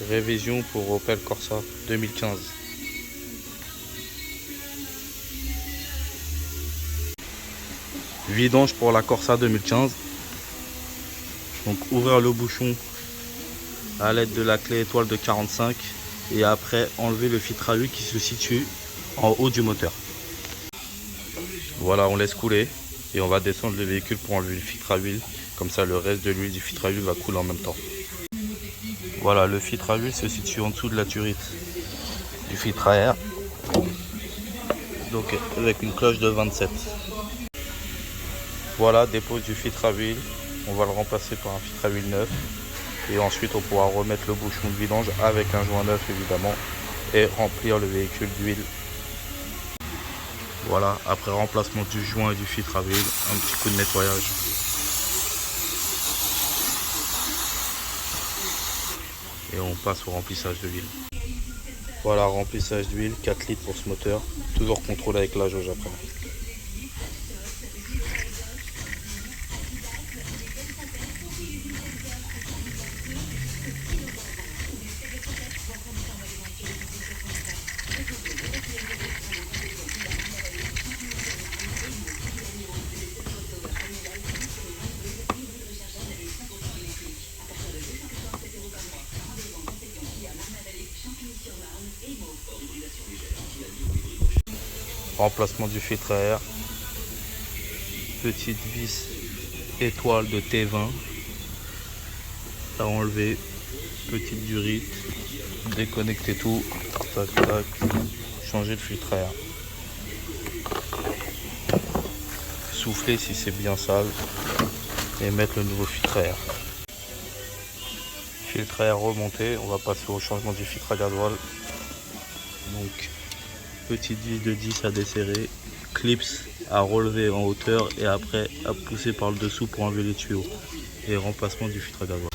Révision pour Opel Corsa 2015. Vidange pour la Corsa 2015. Donc ouvrir le bouchon à l'aide de la clé étoile de 45 et après enlever le filtre à huile qui se situe en haut du moteur. Voilà, on laisse couler et on va descendre le véhicule pour enlever le filtre à huile. Comme ça, le reste de l'huile du filtre à huile va couler en même temps. Voilà, le filtre à huile se situe en dessous de la turite du filtre à air. Donc avec une cloche de 27. Voilà, dépose du filtre à huile. On va le remplacer par un filtre à huile neuf. Et ensuite, on pourra remettre le bouchon de vidange avec un joint neuf évidemment. Et remplir le véhicule d'huile. Voilà, après remplacement du joint et du filtre à huile, un petit coup de nettoyage. Et on passe au remplissage de l'huile. Voilà, remplissage d'huile, 4 litres pour ce moteur. Toujours contrôlé avec la jauge après. Remplacement du filtre à air. Petite vis étoile de T20 à enlever. Petite durite. Déconnecter tout. Tac, tac. Changer le filtre à air. Souffler si c'est bien sale. Et mettre le nouveau filtre à air. Filtre à air remonté. On va passer au changement du filtre à gasoil. Donc petite vis de 10 à desserrer, clips à relever en hauteur et après à pousser par le dessous pour enlever les tuyaux. Et remplacement du filtre à gasoil.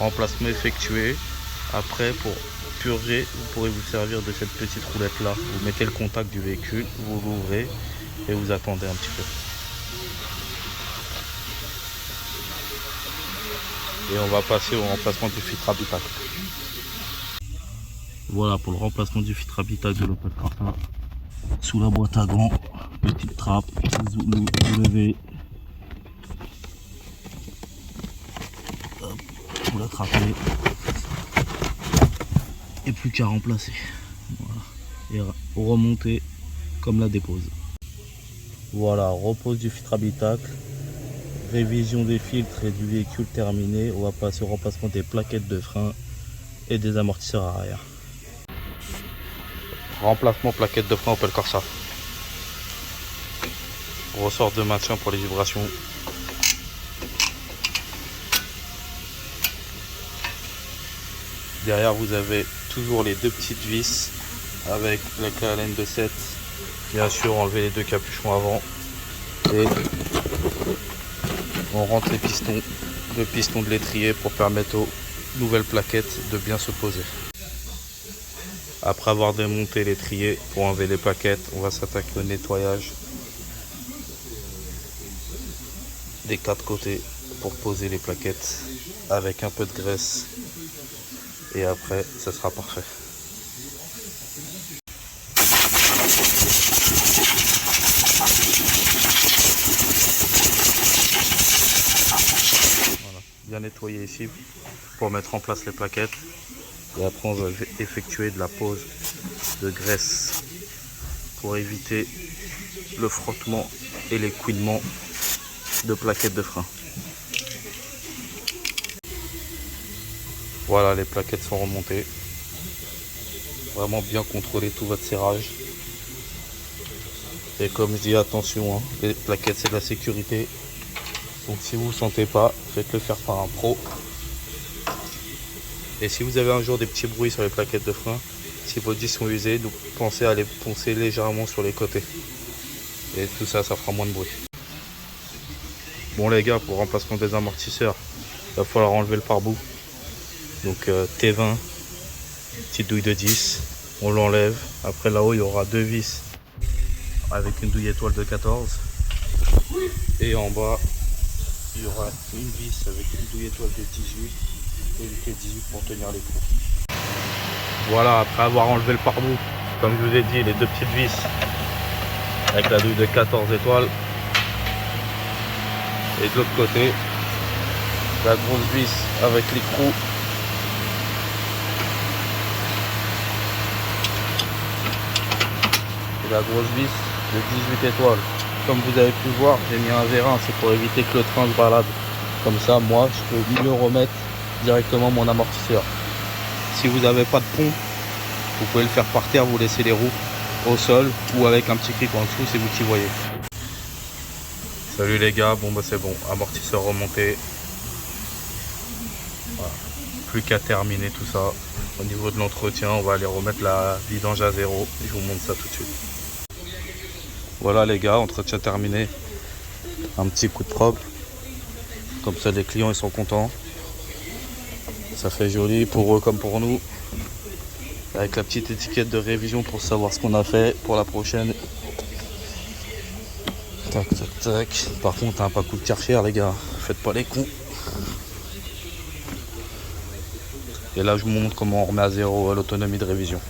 Remplacement effectué. Après, pour purger, vous pourrez vous servir de cette petite roulette là. Vous mettez le contact du véhicule, vous l'ouvrez et vous attendez un petit peu. Et on va passer au remplacement du filtre habitacle. Voilà pour le remplacement du filtre habitacle de l'Opel Corsa. Sous la boîte à gants, petite trappe, vous levez, hop, vous l'attrapez et plus qu'à remplacer. Voilà. Et remonter comme la dépose. Voilà, repose du filtre habitacle, révision des filtres et du véhicule terminé. On va passer au remplacement des plaquettes de frein et des amortisseurs arrière. Remplacement plaquette de frein Opel Corsa. Ressort de maintien pour les vibrations. Derrière vous avez toujours les deux petites vis avec la clé Allen de 7. Bien sûr, enlever les deux capuchons avant. Et on rentre les pistons, le piston de l'étrier pour permettre aux nouvelles plaquettes de bien se poser. Après avoir démonté l'étrier pour enlever les plaquettes, on va s'attaquer au nettoyage des 4 côtés pour poser les plaquettes avec un peu de graisse. Et après, ça sera parfait. Voilà, bien nettoyer ici pour mettre en place les plaquettes. Et après on va effectuer de la pose de graisse pour éviter le frottement et l'écoulement de plaquettes de frein. Voilà, les plaquettes sont remontées. Vraiment bien contrôler tout votre serrage. Et comme je dis, attention, hein, les plaquettes c'est de la sécurité. Donc si vous ne sentez pas, faites-le faire par un pro. Et si vous avez un jour des petits bruits sur les plaquettes de frein, si vos disques sont usés, donc pensez à les poncer légèrement sur les côtés. Et tout ça, ça fera moins de bruit. Bon les gars, pour le remplacement des amortisseurs, il va falloir enlever le pare-boue. Donc T20, petite douille de 10, on l'enlève. Après là-haut, il y aura deux vis avec une douille étoile de 14. Et en bas, il y aura une vis avec une douille étoile de 18. éviter 18 pour tenir les trous. Voilà, après avoir enlevé le pare-boue, comme je vous ai dit, les deux petites vis avec la douille de 14 étoiles. Et de l'autre côté, la grosse vis avec l'écrou. Et la grosse vis de 18 étoiles. Comme vous avez pu voir, j'ai mis un vérin, c'est pour éviter que le train se balade. Comme ça, moi, je peux mieux remettre directement mon amortisseur. Si vous n'avez pas de pont, vous pouvez le faire par terre, vous laissez les roues au sol ou avec un petit cric en dessous, c'est vous qui voyez. Salut les gars, bon bah c'est bon, amortisseur remonté. Voilà. Plus qu'à terminer tout ça. Au niveau de l'entretien, on va aller remettre la vidange à zéro. Je vous montre ça tout de suite. Voilà les gars, entretien terminé. Un petit coup de propre. Comme ça les clients ils sont contents. Ça fait joli pour eux comme pour nous. Avec la petite étiquette de révision pour savoir ce qu'on a fait pour la prochaine. Tac tac tac. Par contre un pas coup de Karcher les gars. Faites pas les cons. Et là je vous montre comment on remet à zéro l'autonomie de révision.